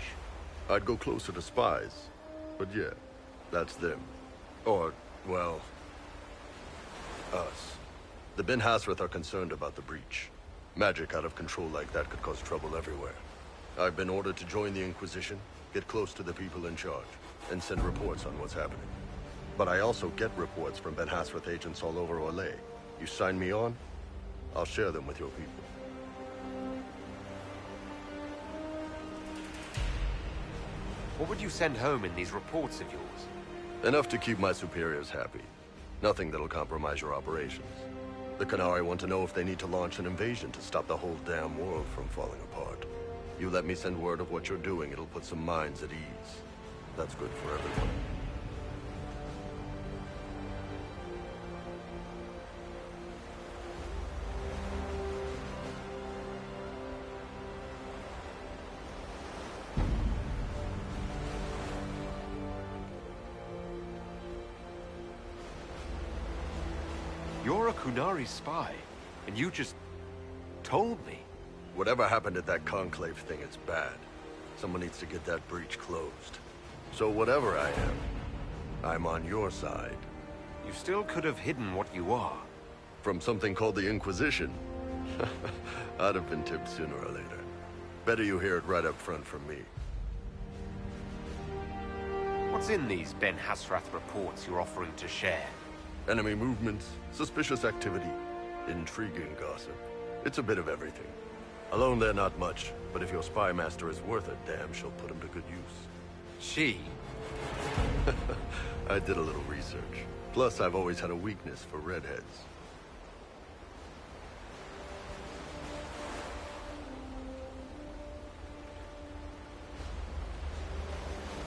I'd go closer to spies. But yeah, that's them. Or, well, us. The Ben Hasrath are concerned about the breach. Magic out of control like that could cause trouble everywhere. I've been ordered to join the Inquisition, get close to the people in charge, and send reports on what's happening. But I also get reports from Ben Hasrath agents all over Orlais. You sign me on, I'll share them with your people.
What would you send home in these reports of yours?
Enough to keep my superiors happy. Nothing that'll compromise your operations. The Canari want to know if they need to launch an invasion to stop the whole damn world from falling apart. You let me send word of what you're doing, it'll put some minds at ease. That's good for everyone.
You're a Kunari spy, and you just told me.
Whatever happened at that conclave thing is bad. Someone needs to get that breach closed. So whatever I am, I'm on your side.
You still could have hidden what you are.
From something called the Inquisition? I'd have been tipped sooner or later. Better you hear it right up front from me.
What's in these Ben Hasrath reports you're offering to share?
Enemy movements, suspicious activity, intriguing gossip. It's a bit of everything. Alone they're not much, but if your spy master is worth a damn, she'll put him to good use.
She?
I did a little research. Plus, I've always had a weakness for redheads.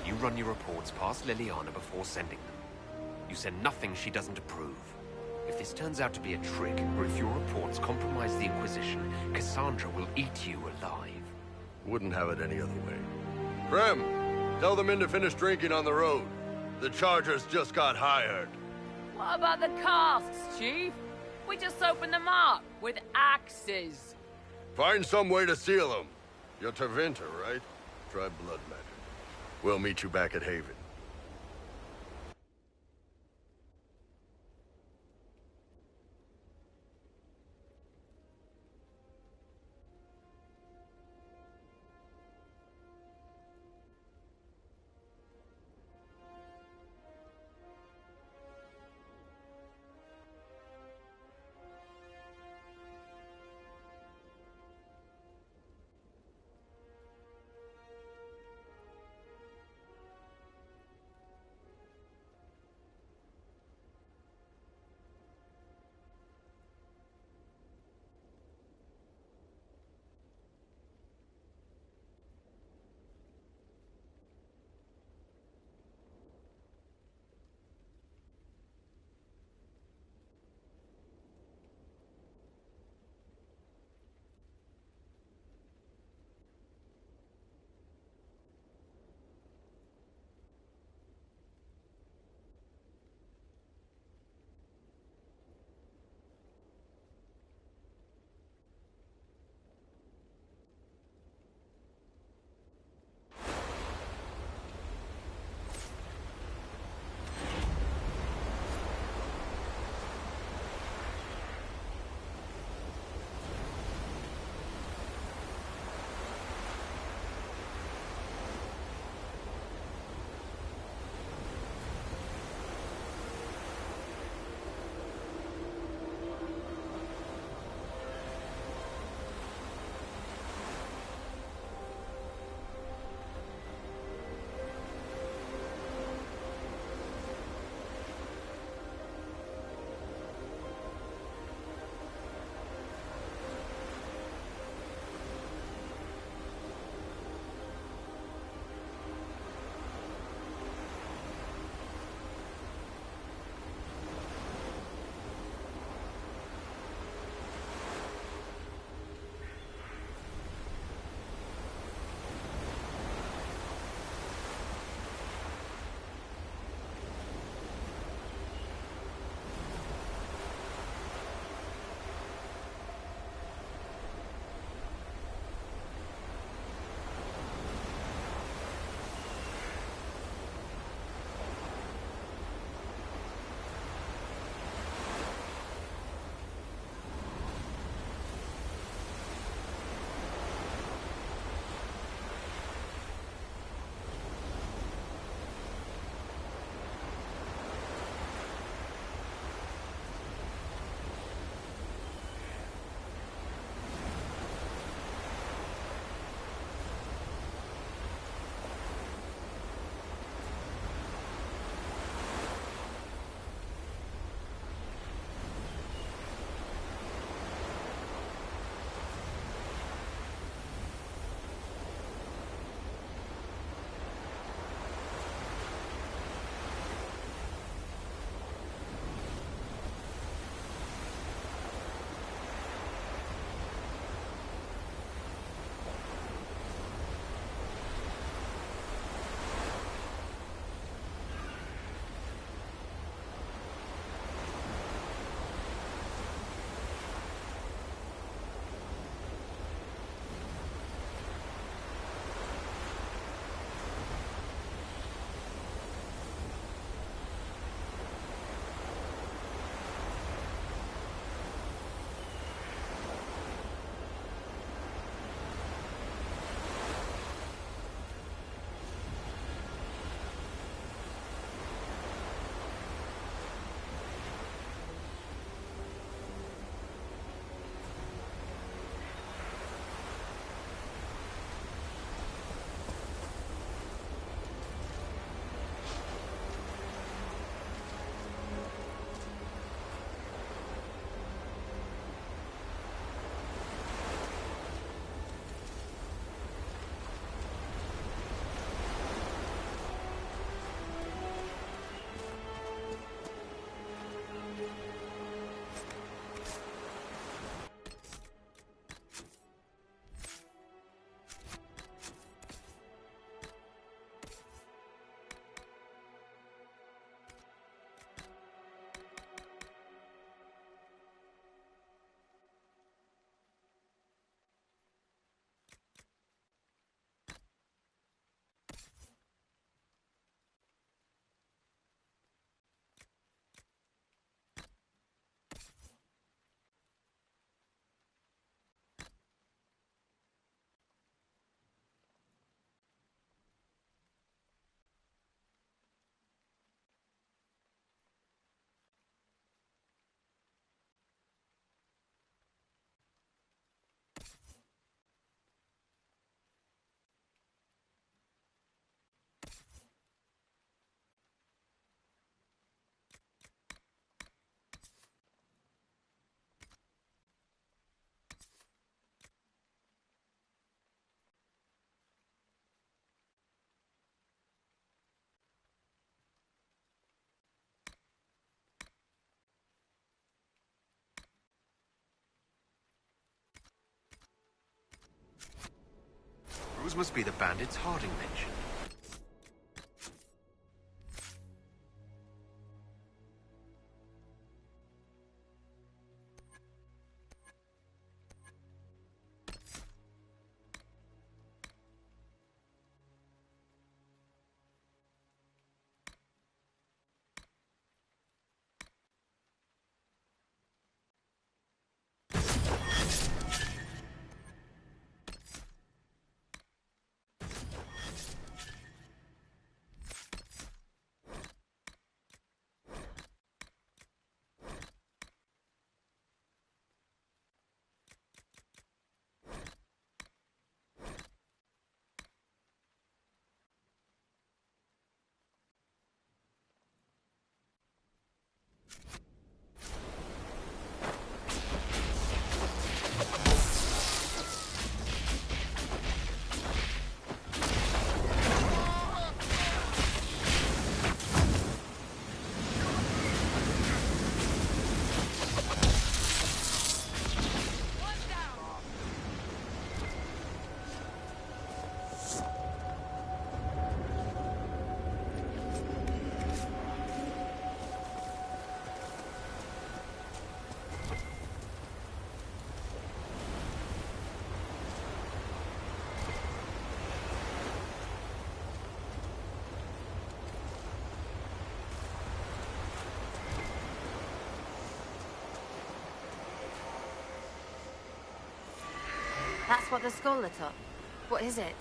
You run your reports past Liliana before sending them. You send nothing she doesn't approve. If this turns out to be a trick, or if your reports compromise the Inquisition, Cassandra will eat you alive.
Wouldn't have it any other way. Rem, tell the men to finish drinking on the road. The Chargers just got hired.
What about the casks, Chief? We just opened them up with axes.
Find some way to seal them. You're Tervinter, right? Try blood magic. We'll meet you back at Haven.
Those must be the bandits Harding mentioned.
That's what the skull lit up. What is it?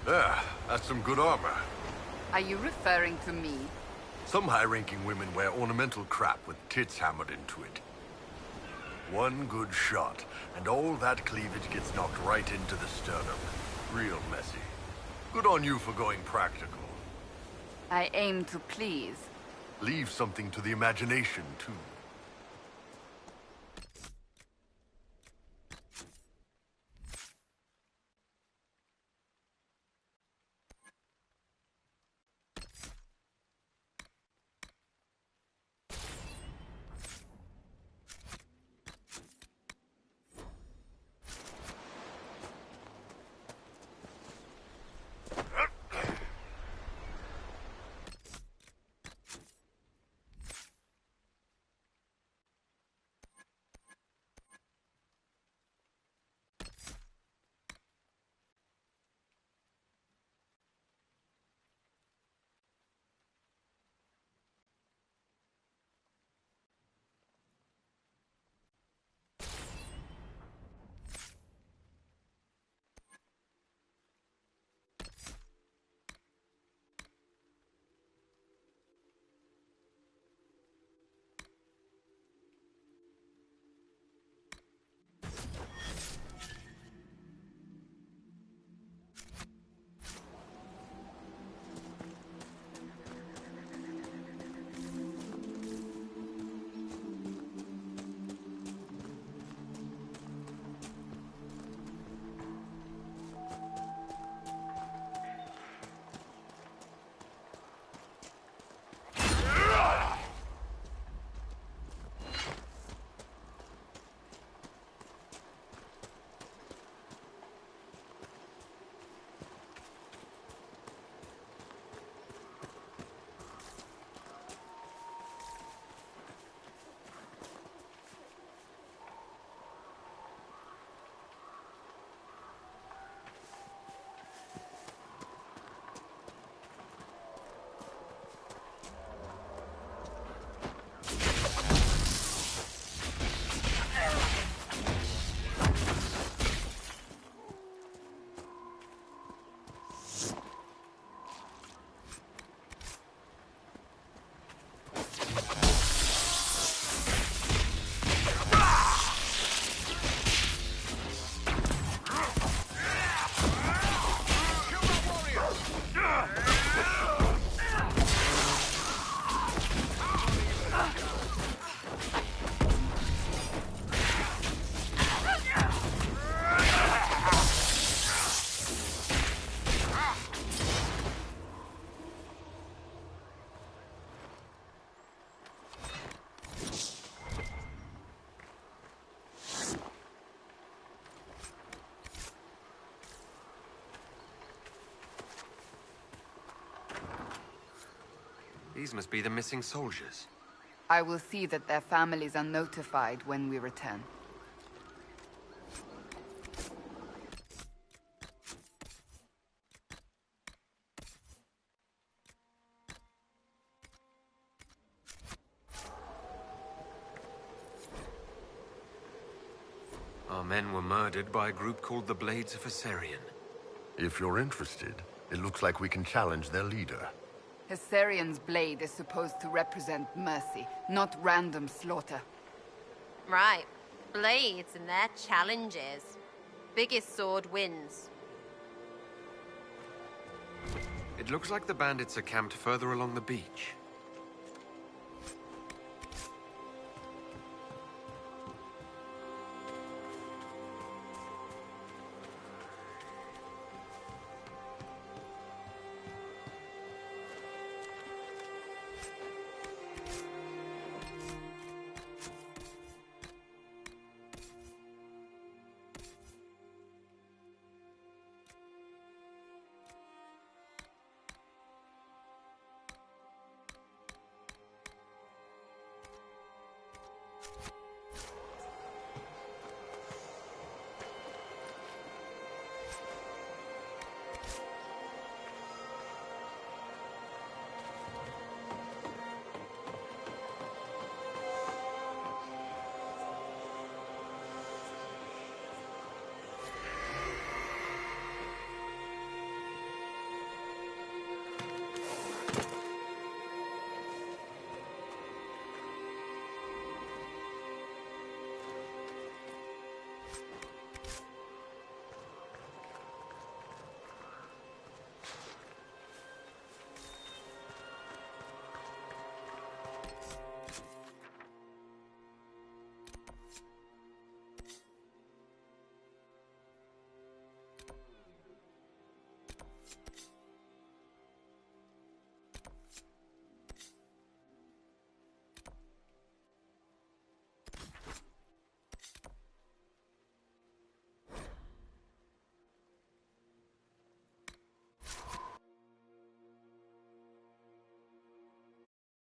There, that's some good armor.
Are you referring to me?
Some high-ranking women wear ornamental crap with tits hammered into it. One good shot, and all that cleavage gets knocked right into the sternum. Real messy. Good on you for going practical.
I aim to please.
Leave something to the imagination, too.
These must be the missing soldiers.
I will see that their families are notified when we return.
Our men were murdered by a group called the Blades of Hessarian.
If you're interested, it looks like we can challenge their leader.
Hessarian's blade is supposed to represent mercy, not random slaughter.
Right. Blades and their challenges. Biggest sword wins.
It looks like the bandits are camped further along the beach.